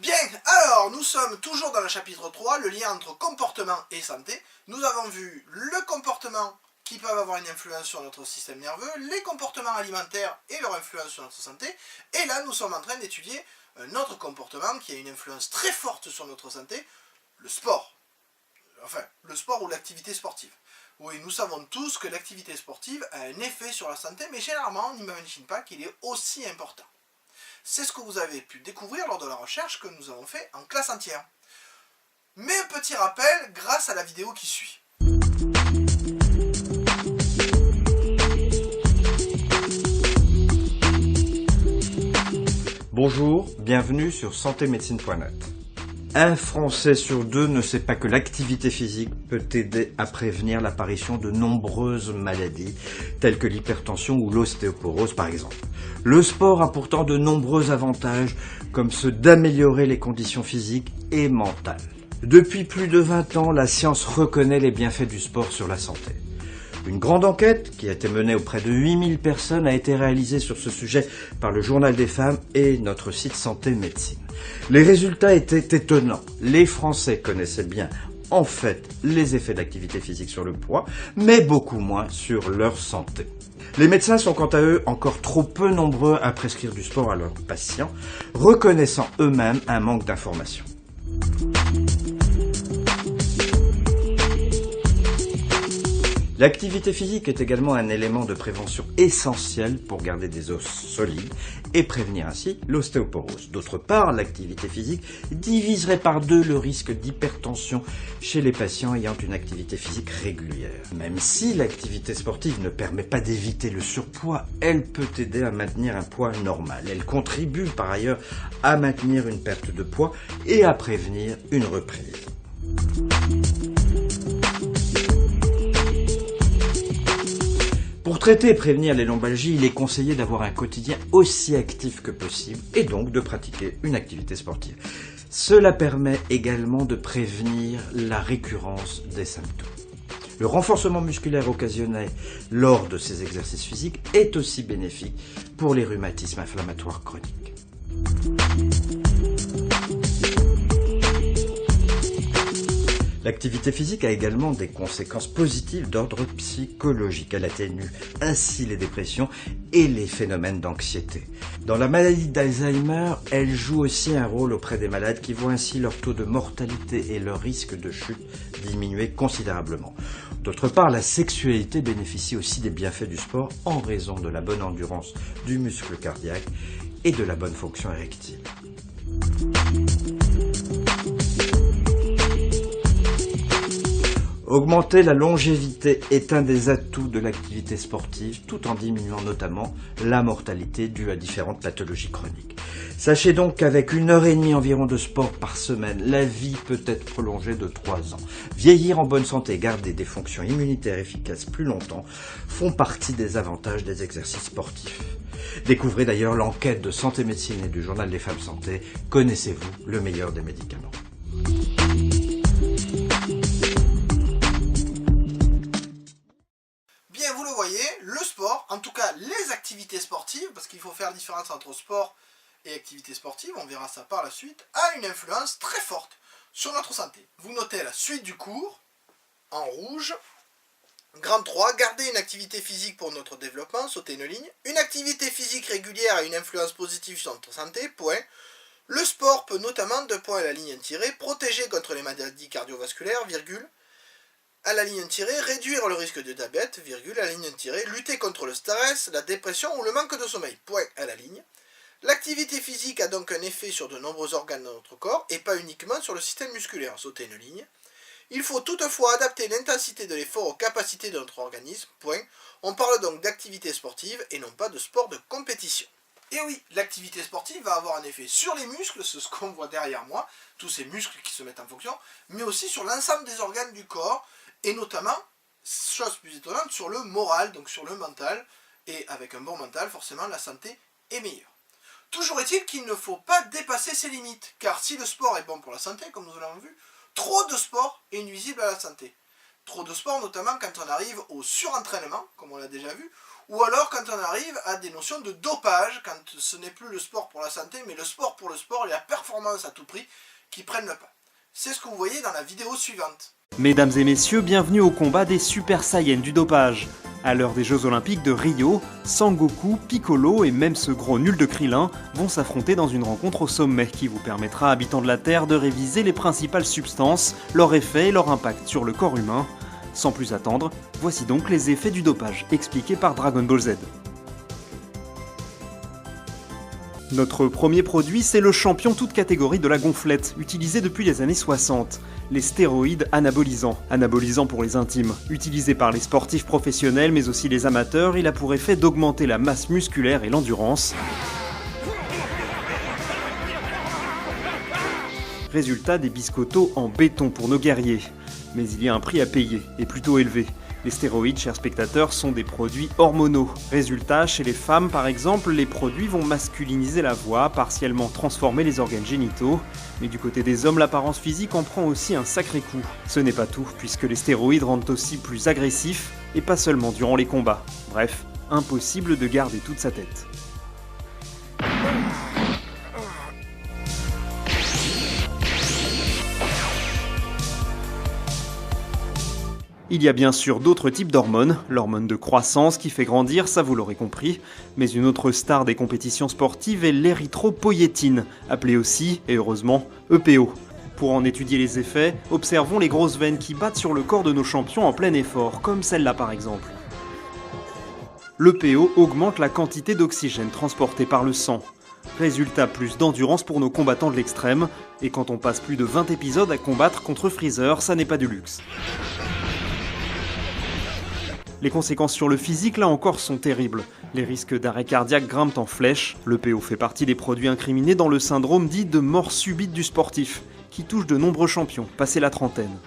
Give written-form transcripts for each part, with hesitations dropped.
Bien, alors nous sommes toujours dans le chapitre 3, le lien entre comportement et santé. Nous avons vu le comportement qui peuvent avoir une influence sur notre système nerveux, les comportements alimentaires et leur influence sur notre santé. Et là, nous sommes en train d'étudier un autre comportement qui a une influence très forte sur notre santé, le sport. Enfin, le sport ou l'activité sportive. Oui, nous savons tous que l'activité sportive a un effet sur la santé, mais généralement, on n'imagine pas qu'il est aussi important. C'est ce que vous avez pu découvrir lors de la recherche que nous avons fait en classe entière. Mais un petit rappel grâce à la vidéo qui suit. Bonjour, bienvenue sur santémédecine.net. Un Français sur deux ne sait pas que l'activité physique peut aider à prévenir l'apparition de nombreuses maladies, telles que l'hypertension ou l'ostéoporose par exemple. Le sport a pourtant de nombreux avantages, comme ceux d'améliorer les conditions physiques et mentales. Depuis plus de 20 ans, la science reconnaît les bienfaits du sport sur la santé. Une grande enquête, qui a été menée auprès de 8000 personnes, a été réalisée sur ce sujet par le Journal des femmes et notre site Santé Médecine. Les résultats étaient étonnants. Les Français connaissaient bien, en fait, les effets de l'activité physique sur le poids, mais beaucoup moins sur leur santé. Les médecins sont quant à eux encore trop peu nombreux à prescrire du sport à leurs patients, reconnaissant eux-mêmes un manque d'information. L'activité physique est également un élément de prévention essentiel pour garder des os solides et prévenir ainsi l'ostéoporose. D'autre part, l'activité physique diviserait par 2 le risque d'hypertension chez les patients ayant une activité physique régulière. Même si l'activité sportive ne permet pas d'éviter le surpoids, elle peut aider à maintenir un poids normal. Elle contribue par ailleurs à maintenir une perte de poids et à prévenir une reprise. Pour traiter et prévenir les lombalgies, il est conseillé d'avoir un quotidien aussi actif que possible et donc de pratiquer une activité sportive. Cela permet également de prévenir la récurrence des symptômes. Le renforcement musculaire occasionné lors de ces exercices physiques est aussi bénéfique pour les rhumatismes inflammatoires chroniques. L'activité physique a également des conséquences positives d'ordre psychologique. Elle atténue ainsi les dépressions et les phénomènes d'anxiété. Dans la maladie d'Alzheimer, elle joue aussi un rôle auprès des malades qui voient ainsi leur taux de mortalité et leur risque de chute diminuer considérablement. D'autre part, la sexualité bénéficie aussi des bienfaits du sport en raison de la bonne endurance du muscle cardiaque et de la bonne fonction érectile. Augmenter la longévité est un des atouts de l'activité sportive, tout en diminuant notamment la mortalité due à différentes pathologies chroniques. Sachez donc qu'avec 1h30 environ de sport par semaine, la vie peut être prolongée de 3 ans. Vieillir en bonne santé et garder des fonctions immunitaires efficaces plus longtemps font partie des avantages des exercices sportifs. Découvrez d'ailleurs l'enquête de Santé Médecine et du Journal des femmes santé. Connaissez-vous le meilleur des médicaments ? Bien, vous le voyez, le sport, en tout cas les activités sportives, parce qu'il faut faire la différence entre sport et activité sportive, on verra ça par la suite, a une influence très forte sur notre santé. Vous notez la suite du cours, en rouge. Grand 3, garder une activité physique pour notre développement, sauter une ligne. Une activité physique régulière a une influence positive sur notre santé, point. Le sport peut notamment, de point à la ligne tirée, protéger contre les maladies cardiovasculaires, virgule. À la ligne tirée, réduire le risque de diabète, virgule, à la ligne tirée, lutter contre le stress, la dépression ou le manque de sommeil, point à la ligne. L'activité physique a donc un effet sur de nombreux organes de notre corps et pas uniquement sur le système musculaire, sauter une ligne. Il faut toutefois adapter l'intensité de l'effort aux capacités de notre organisme, point. On parle donc d'activité sportive et non pas de sport de compétition. Et oui, l'activité sportive va avoir un effet sur les muscles, c'est ce qu'on voit derrière moi, tous ces muscles qui se mettent en fonction, mais aussi sur l'ensemble des organes du corps, et notamment, chose plus étonnante, sur le moral, donc sur le mental, et avec un bon mental, forcément, la santé est meilleure. Toujours est-il qu'il ne faut pas dépasser ses limites, car si le sport est bon pour la santé, comme nous l'avons vu, trop de sport est nuisible à la santé. Trop de sport, notamment quand on arrive au surentraînement, comme on l'a déjà vu, ou alors quand on arrive à des notions de dopage, quand ce n'est plus le sport pour la santé, mais le sport pour le sport et la performance à tout prix qui prennent le pas. C'est ce que vous voyez dans la vidéo suivante. Mesdames et messieurs, bienvenue au combat des Super Saiyans du dopage. À l'heure des Jeux Olympiques de Rio, Sangoku, Piccolo et même ce gros nul de Krillin vont s'affronter dans une rencontre au sommet qui vous permettra, habitants de la Terre, de réviser les principales substances, leur effet et leur impact sur le corps humain. Sans plus attendre, voici donc les effets du dopage expliqués par Dragon Ball Z. Notre premier produit, c'est le champion toute catégorie de la gonflette, utilisé depuis les années 60. Les stéroïdes anabolisants. Anabolisants pour les intimes. Utilisé par les sportifs professionnels mais aussi les amateurs, il a pour effet d'augmenter la masse musculaire et l'endurance. Résultat, des biscottos en béton pour nos guerriers. Mais il y a un prix à payer, et plutôt élevé. Les stéroïdes, chers spectateurs, sont des produits hormonaux. Résultat, chez les femmes par exemple, les produits vont masculiniser la voix, partiellement transformer les organes génitaux. Mais du côté des hommes, l'apparence physique en prend aussi un sacré coup. Ce n'est pas tout, puisque les stéroïdes rendent aussi plus agressifs, et pas seulement durant les combats. Bref, impossible de garder toute sa tête. Il y a bien sûr d'autres types d'hormones, l'hormone de croissance qui fait grandir, ça vous l'aurez compris, mais une autre star des compétitions sportives est l'érythropoïétine, appelée aussi, et heureusement, EPO. Pour en étudier les effets, observons les grosses veines qui battent sur le corps de nos champions en plein effort, comme celle-là par exemple. L'EPO augmente la quantité d'oxygène transportée par le sang. Résultat, plus d'endurance pour nos combattants de l'extrême, et quand on passe plus de 20 épisodes à combattre contre Freezer, ça n'est pas du luxe. Les conséquences sur le physique, là encore, sont terribles. Les risques d'arrêt cardiaque grimpent en flèche. L'EPO fait partie des produits incriminés dans le syndrome dit de mort subite du sportif, qui touche de nombreux champions, passé la trentaine.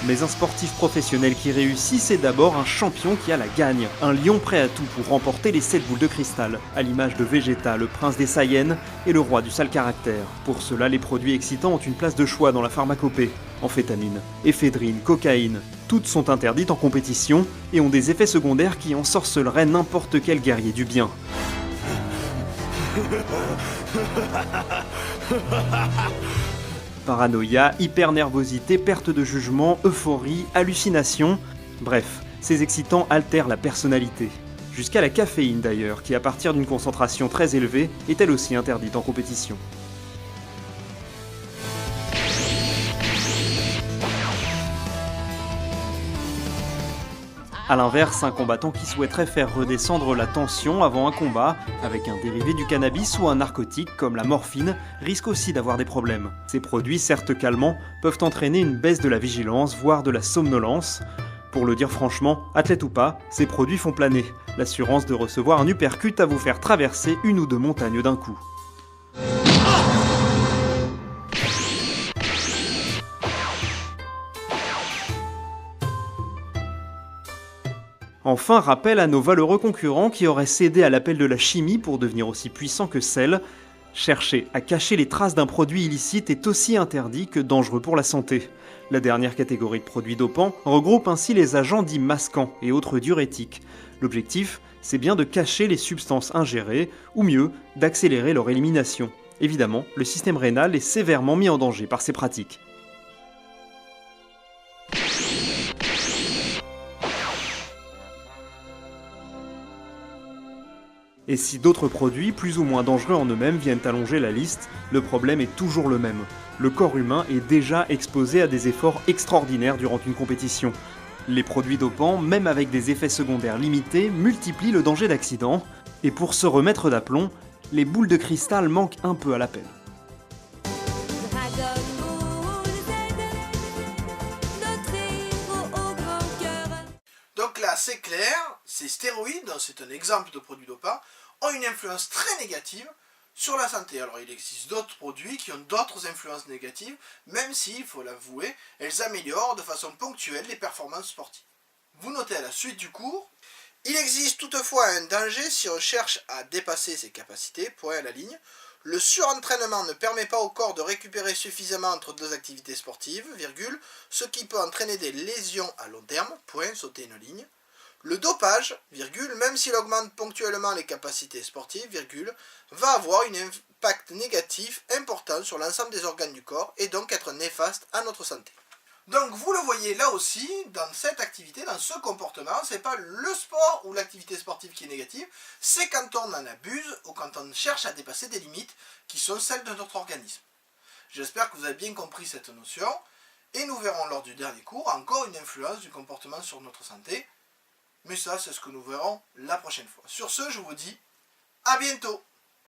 Mais un sportif professionnel qui réussit, c'est d'abord un champion qui a la gagne. Un lion prêt à tout pour remporter les 7 boules de cristal, à l'image de Vegeta, le prince des Saiyans et le roi du sale caractère. Pour cela, les produits excitants ont une place de choix dans la pharmacopée. Amphétamine, éphédrine, cocaïne, toutes sont interdites en compétition et ont des effets secondaires qui ensorceleraient n'importe quel guerrier du bien. Paranoïa, hypernervosité, perte de jugement, euphorie, hallucination, bref, ces excitants altèrent la personnalité. Jusqu'à la caféine d'ailleurs, qui à partir d'une concentration très élevée, est elle aussi interdite en compétition. A l'inverse, un combattant qui souhaiterait faire redescendre la tension avant un combat, avec un dérivé du cannabis ou un narcotique comme la morphine, risque aussi d'avoir des problèmes. Ces produits, certes calmants, peuvent entraîner une baisse de la vigilance, voire de la somnolence. Pour le dire franchement, athlète ou pas, ces produits font planer. L'assurance de recevoir un uppercut à vous faire traverser une ou deux montagnes d'un coup. Enfin, rappel à nos valeureux concurrents qui auraient cédé à l'appel de la chimie pour devenir aussi puissants que celle. Chercher à cacher les traces d'un produit illicite est aussi interdit que dangereux pour la santé. La dernière catégorie de produits dopants regroupe ainsi les agents dits masquants et autres diurétiques. L'objectif, c'est bien de cacher les substances ingérées, ou mieux, d'accélérer leur élimination. Évidemment, le système rénal est sévèrement mis en danger par ces pratiques. Et si d'autres produits, plus ou moins dangereux en eux-mêmes, viennent allonger la liste, le problème est toujours le même. Le corps humain est déjà exposé à des efforts extraordinaires durant une compétition. Les produits dopants, même avec des effets secondaires limités, multiplient le danger d'accident. Et pour se remettre d'aplomb, les boules de cristal manquent un peu à l'appel. Donc là, c'est clair, ces stéroïdes, c'est un exemple de produit dopant, ont une influence très négative sur la santé. Alors il existe d'autres produits qui ont d'autres influences négatives, même si, il faut l'avouer, elles améliorent de façon ponctuelle les performances sportives. Vous notez à la suite du cours, il existe toutefois un danger si on cherche à dépasser ses capacités, point à la ligne. Le surentraînement ne permet pas au corps de récupérer suffisamment entre deux activités sportives, virgule, ce qui peut entraîner des lésions à long terme, point, sauter une ligne. Le dopage, virgule, même s'il augmente ponctuellement les capacités sportives, virgule, va avoir un impact négatif important sur l'ensemble des organes du corps et donc être néfaste à notre santé. Donc vous le voyez là aussi, dans cette activité, dans ce comportement, c'est pas le sport ou l'activité sportive qui est négative, c'est quand on en abuse ou quand on cherche à dépasser des limites qui sont celles de notre organisme. J'espère que vous avez bien compris cette notion, et nous verrons lors du dernier cours encore une influence du comportement sur notre santé, mais ça c'est ce que nous verrons la prochaine fois. Sur ce, je vous dis à bientôt.